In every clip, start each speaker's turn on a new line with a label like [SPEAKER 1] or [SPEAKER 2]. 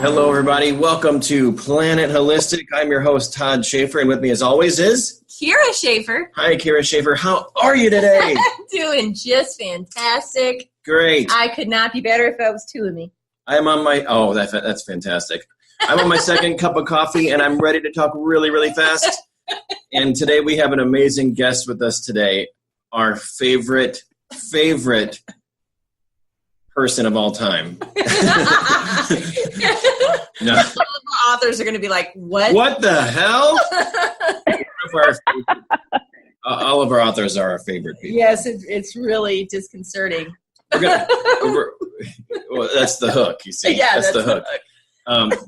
[SPEAKER 1] Hello, everybody. Welcome to Planet Holistic. I'm your host, Todd Schaefer, and with me, as always, is
[SPEAKER 2] Kira Schaefer.
[SPEAKER 1] Hi, Kira Schaefer. How are you today?
[SPEAKER 2] Doing just fantastic.
[SPEAKER 1] Great.
[SPEAKER 2] I could not be better if it was two of me.
[SPEAKER 1] I'm on my, that's fantastic. I'm on my second cup of coffee, and I'm ready to talk really, really fast. And today we have an amazing guest with us today, our favorite person of all time. No.
[SPEAKER 2] All of our authors are going to be like, what?
[SPEAKER 1] What the hell? All of our authors are our favorite people.
[SPEAKER 2] Yes, it's really disconcerting.
[SPEAKER 1] Well, that's the hook, you see.
[SPEAKER 2] Yeah,
[SPEAKER 1] that's the hook.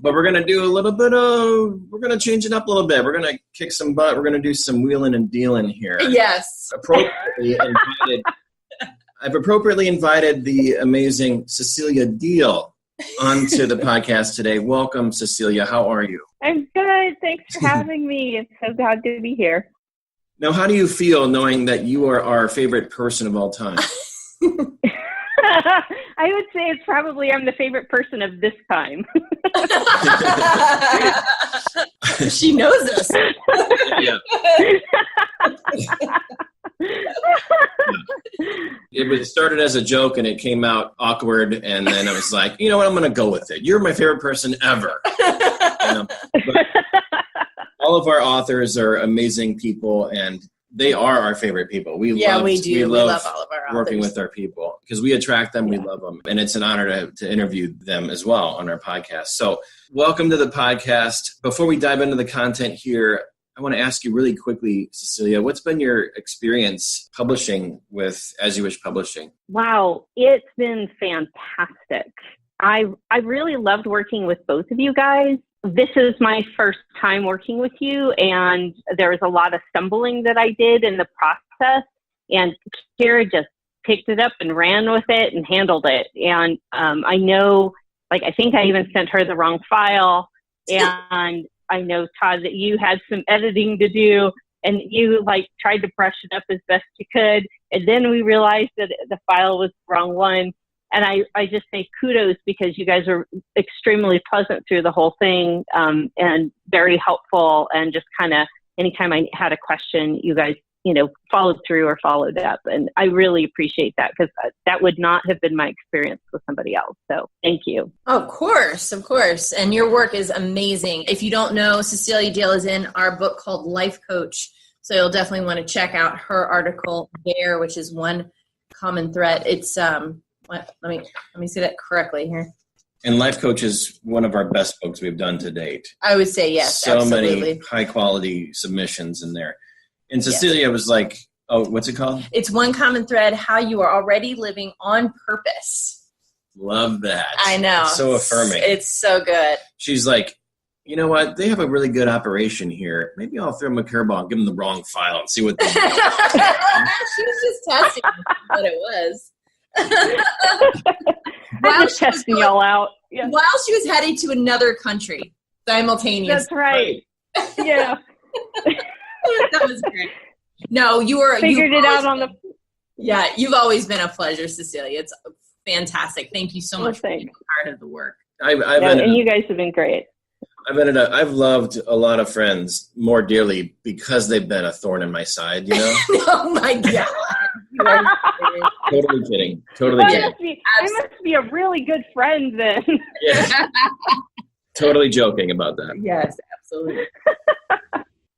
[SPEAKER 1] But we're going to do we're going to change it up a little bit. We're going to kick some butt. We're going to do some wheeling and dealing here.
[SPEAKER 2] Yes.
[SPEAKER 1] I've appropriately invited the amazing Cecilia Deal onto the podcast today. Welcome, Cecilia. How are you?
[SPEAKER 3] I'm good. Thanks for having me. It's so glad to be here.
[SPEAKER 1] Now, how do you feel knowing that you are our favorite person of all time?
[SPEAKER 3] I would say it's probably I'm the favorite person of this time.
[SPEAKER 2] She knows us.
[SPEAKER 1] Yeah. It started as a joke and it came out awkward, and then I was like, you know what, I'm going to go with it. You're my favorite person ever. But all of our authors are amazing people, and they are our favorite people. We do. We love all of our authors. Working with our people because we attract them. Yeah. We love them. And it's an honor to interview them as well on our podcast. So welcome to the podcast. Before we dive into the content here, I want to ask you really quickly, Cecilia, what's been your experience publishing with As You Wish Publishing?
[SPEAKER 3] Wow, it's been fantastic. I really loved working with both of you guys. This is my first time working with you, and there was a lot of stumbling that I did in the process, and Kira just picked it up and ran with it and handled it. And I know, I think I even sent her the wrong file, and I know, Todd, that you had some editing to do, and you tried to brush it up as best you could. And then we realized that the file was the wrong one. And I just say kudos because you guys were extremely pleasant through the whole thing, and very helpful. And just kind of anytime I had a question, you guys, followed through or followed up. And I really appreciate that because that would not have been my experience with somebody else. So thank you.
[SPEAKER 2] Of course. And your work is amazing. If you don't know, Cecilia Deal is in our book called Life Coach. So you'll definitely want to check out her article there, which is one common thread. It's, let me say that correctly here.
[SPEAKER 1] And Life Coach is one of our best books we've done to date.
[SPEAKER 2] I would say yes.
[SPEAKER 1] So
[SPEAKER 2] absolutely.
[SPEAKER 1] many high quality submissions in there. And Cecilia was like, oh, what's it called?
[SPEAKER 2] It's One Common Thread, How You Are Already Living on Purpose.
[SPEAKER 1] Love that.
[SPEAKER 2] I know.
[SPEAKER 1] So affirming.
[SPEAKER 2] It's so good.
[SPEAKER 1] She's like, you know what? They have a really good operation here. Maybe I'll throw them a curveball and give them the wrong file and see what they do.
[SPEAKER 2] She was just testing what it was.
[SPEAKER 3] I'm just testing y'all out. Yeah.
[SPEAKER 2] While she was heading to another country simultaneously.
[SPEAKER 3] That's right. Yeah.
[SPEAKER 2] That was great. No,
[SPEAKER 3] figured it out on the.
[SPEAKER 2] Yeah, you've always been a pleasure, Cecilia. It's fantastic. Thank you so much for being part of the work.
[SPEAKER 3] And you guys have been great.
[SPEAKER 1] I've loved a lot of friends more dearly because they've been a thorn in my side.
[SPEAKER 2] Oh my God.
[SPEAKER 1] Totally kidding. I
[SPEAKER 3] must be a really good friend then.
[SPEAKER 1] Yeah. Totally joking about that.
[SPEAKER 2] Yes, absolutely.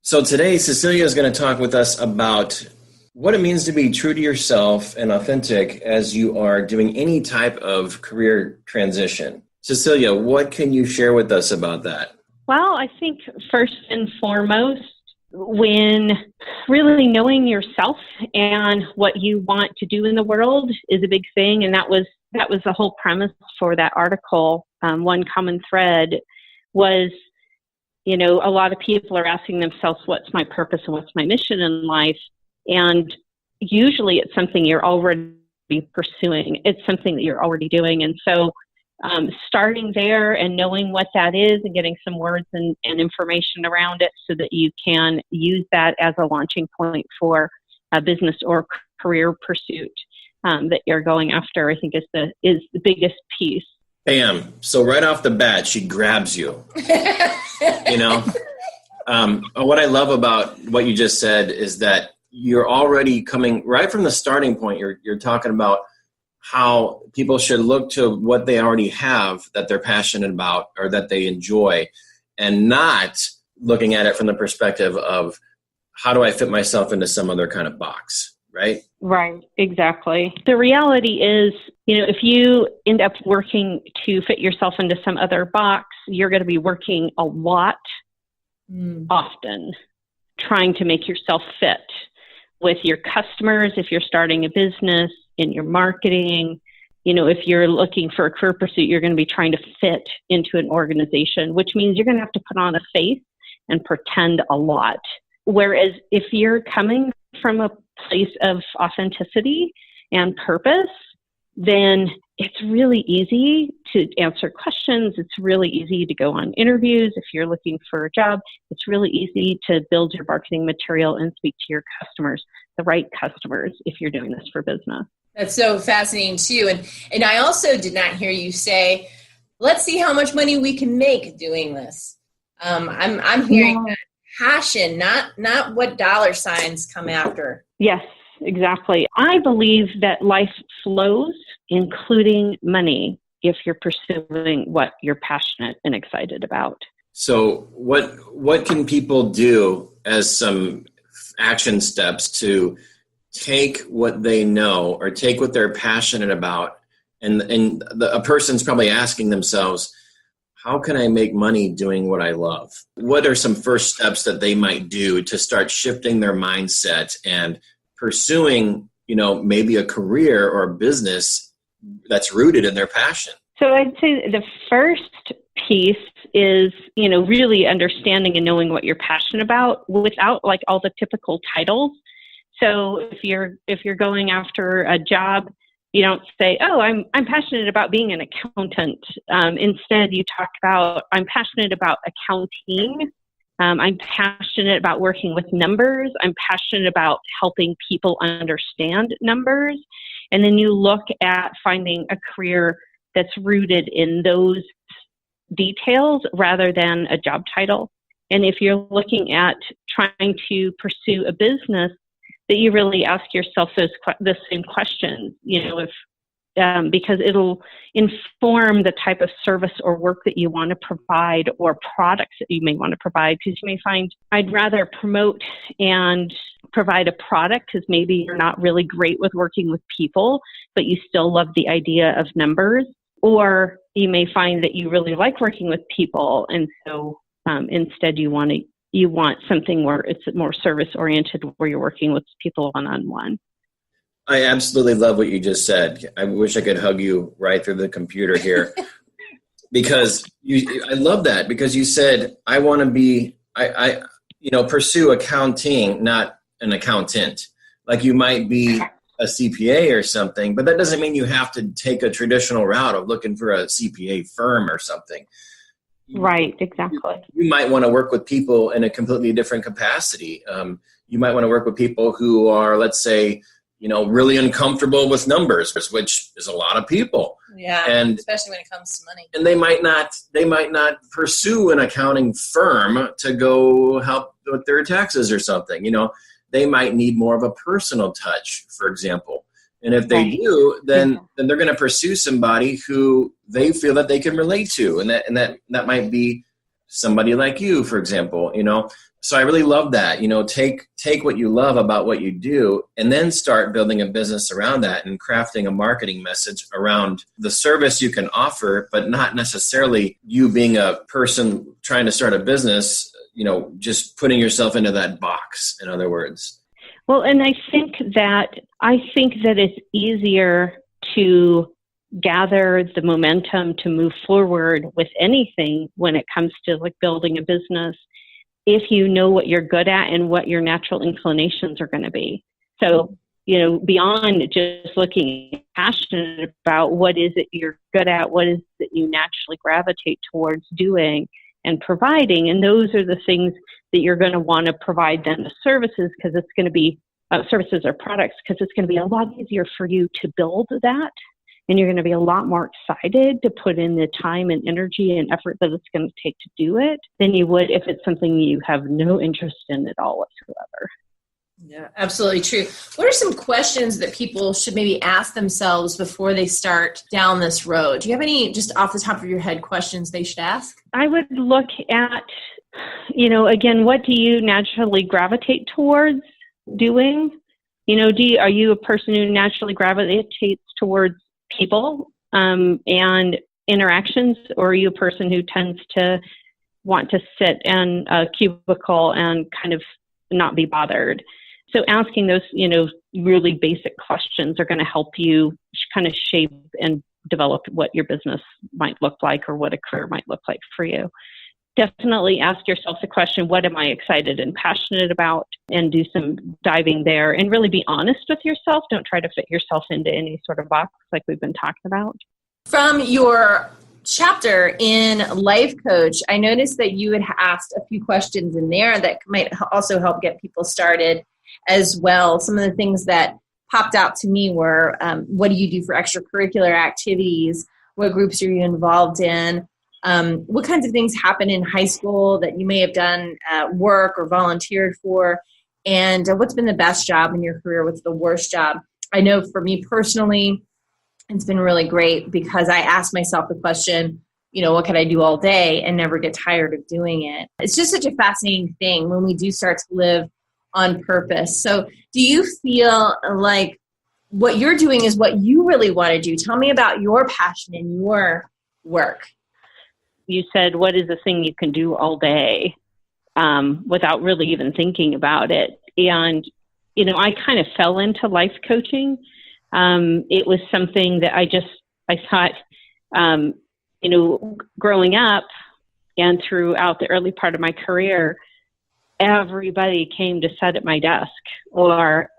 [SPEAKER 1] So today, Cecilia is going to talk with us about what it means to be true to yourself and authentic as you are doing any type of career transition. Cecilia, what can you share with us about that?
[SPEAKER 3] Well, I think first and foremost, when really knowing yourself and what you want to do in the world is a big thing. And that was the whole premise for that article. One Common Thread was, a lot of people are asking themselves, what's my purpose and what's my mission in life? And usually it's something you're already pursuing. It's something that you're already doing. And so starting there and knowing what that is and getting some words and information around it so that you can use that as a launching point for a business or career pursuit that you're going after, I think is the biggest piece.
[SPEAKER 1] Bam. So right off the bat, she grabs you, you know? What I love about what you just said is that you're already coming right from the starting point. You're talking about how people should look to what they already have that they're passionate about or that they enjoy, and not looking at it from the perspective of how do I fit myself into some other kind of box, right?
[SPEAKER 3] Right, exactly. The reality is, if you end up working to fit yourself into some other box, you're going to be working a lot often trying to make yourself fit with your customers. If you're starting a business, in your marketing, if you're looking for a career pursuit, you're going to be trying to fit into an organization, which means you're going to have to put on a face and pretend a lot. Whereas if you're coming from a place of authenticity and purpose, then it's really easy to answer questions. It's really easy to go on interviews. If you're looking for a job, it's really easy to build your marketing material and speak to your customers, the right customers, if you're doing this for business.
[SPEAKER 2] That's so fascinating too. And I also did not hear you say, let's see how much money we can make doing this. I'm hearing that passion, not what dollar signs come after.
[SPEAKER 3] Yes, exactly. I believe that life flows, including money, if you're pursuing what you're passionate and excited about.
[SPEAKER 1] So what can people do as some action steps to take what they know or take what they're passionate about, and a person's probably asking themselves, how can I make money doing what I love? What are some first steps that they might do to start shifting their mindset and pursuing, maybe a career or a business that's rooted in their passion?
[SPEAKER 3] So I'd say the first piece is, really understanding and knowing what you're passionate about without like all the typical titles. So if you're going after a job, you don't say, "Oh, I'm passionate about being an accountant." Instead, you talk about, "I'm passionate about accounting. I'm passionate about working with numbers. I'm passionate about helping people understand numbers." And then you look at finding a career that's rooted in those details rather than a job title. And if you're looking at trying to pursue a business, that you really ask yourself the same questions, because it'll inform the type of service or work that you want to provide or products that you may want to provide. Because you may find, I'd rather promote and provide a product because maybe you're not really great with working with people, but you still love the idea of numbers. Or you may find that you really like working with people, and so instead you want something where it's more service-oriented, where you're working with people one-on-one.
[SPEAKER 1] I absolutely love what you just said. I wish I could hug you right through the computer here. Because I love that, because you said, I want to be, pursue accounting, not an accountant. Like you might be a CPA or something, but that doesn't mean you have to take a traditional route of looking for a CPA firm or something.
[SPEAKER 3] Right, exactly.
[SPEAKER 1] You might want to work with people in a completely different capacity. You might want to work with people who are, let's say, really uncomfortable with numbers, which is a lot of people.
[SPEAKER 2] Yeah,
[SPEAKER 1] and
[SPEAKER 2] especially when it comes to money.
[SPEAKER 1] And they might not pursue an accounting firm to go help with their taxes or something. They might need more of a personal touch, for example. And if they do, then they're going to pursue somebody who they feel that they can relate to. And that might be somebody like you, for example, So I really love that, take what you love about what you do and then start building a business around that and crafting a marketing message around the service you can offer, but not necessarily you being a person trying to start a business, just putting yourself into that box, in other words.
[SPEAKER 3] Well, and I think that it's easier to gather the momentum to move forward with anything when it comes to like building a business, if you know what you're good at and what your natural inclinations are going to be. So, beyond just looking passionate about what is it you're good at, what is it you naturally gravitate towards doing and providing. And those are the things that you're going to want to provide them the services, because it's going to be services or products, because it's going to be a lot easier for you to build that and you're going to be a lot more excited to put in the time and energy and effort that it's going to take to do it than you would if it's something you have no interest in at all whatsoever.
[SPEAKER 2] Yeah, absolutely true. What are some questions that people should maybe ask themselves before they start down this road? Do you have any, just off the top of your head, questions they should ask?
[SPEAKER 3] I would look at, again, what do you naturally gravitate towards doing? Are you a person who naturally gravitates towards people and interactions, or are you a person who tends to want to sit in a cubicle and kind of not be bothered? So asking those, really basic questions are going to help you kind of shape and develop what your business might look like or what a career might look like for you. Definitely ask yourself the question, what am I excited and passionate about? And do some diving there and really be honest with yourself. Don't try to fit yourself into any sort of box like we've been talking about.
[SPEAKER 2] From your chapter in Life Coach, I noticed that you had asked a few questions in there that might also help get people started as well. Some of the things that popped out to me were, what do you do for extracurricular activities? What groups are you involved in? What kinds of things happen in high school that you may have done work or volunteered for? And what's been the best job in your career? What's the worst job? I know for me personally, it's been really great because I asked myself the question, what could I do all day and never get tired of doing it? It's just such a fascinating thing when we do start to live on purpose. So do you feel like what you're doing is what you really want to do? Tell me about your passion in your work.
[SPEAKER 3] You said, what is the thing you can do all day without really even thinking about it? And, I kind of fell into life coaching. It was something that I thought, growing up and throughout the early part of my career, everybody came to sit at my desk, or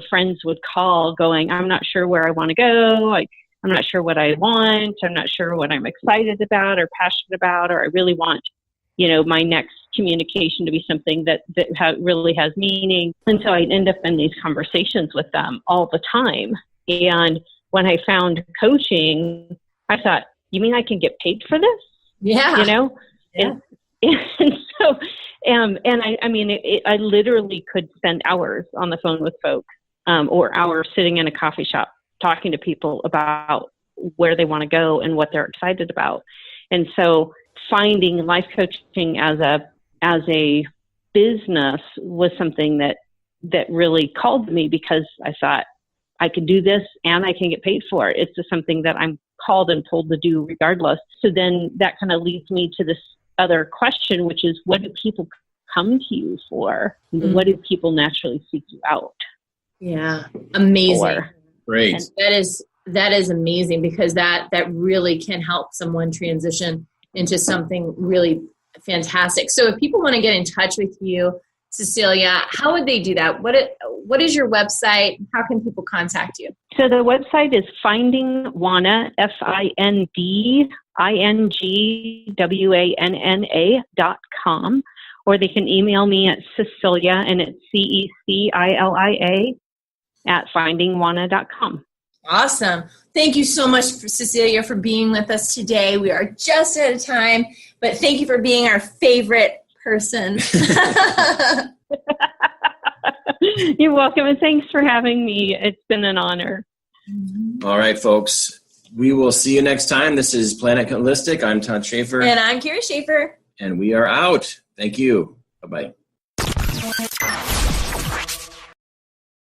[SPEAKER 3] friends would call going, I'm not sure where I want to go. I'm not sure what I want. I'm not sure what I'm excited about or passionate about, or I really want, my next communication to be something that really has meaning. And so I'd end up in these conversations with them all the time. And when I found coaching, I thought, you mean I can get paid for this?
[SPEAKER 2] Yeah.
[SPEAKER 3] Yeah. And so, I literally could spend hours on the phone with folks, or hours sitting in a coffee shop talking to people about where they want to go and what they're excited about. And so finding life coaching as a business was something that really called me, because I thought I can do this and I can get paid for it. It's just something that I'm called and told to do regardless. So then that kind of leads me to this other question, which is, what do people come to you for? Mm-hmm. What do people naturally seek you out?
[SPEAKER 2] Yeah. Amazing.
[SPEAKER 3] For?
[SPEAKER 1] Great.
[SPEAKER 2] And that is amazing, because that really can help someone transition into something really fantastic. So if people want to get in touch with you, Cecilia, how would they do that? What is your website? How can people contact you?
[SPEAKER 3] So the website is findingwanna, FINDINGWANNA.com, or they can email me at Cecilia, and it's CECILIA @findingwanna.com.
[SPEAKER 2] Awesome. Thank you so much, Cecilia, for being with us today. We are just out of time, but thank you for being our favorite person.
[SPEAKER 3] You're welcome, and thanks for having me. It's been an honor.
[SPEAKER 1] All right, folks. We will see you next time. This is Planet Holistic. I'm Todd Schaefer.
[SPEAKER 2] And I'm Kira Schaefer.
[SPEAKER 1] And we are out. Thank you. Bye-bye.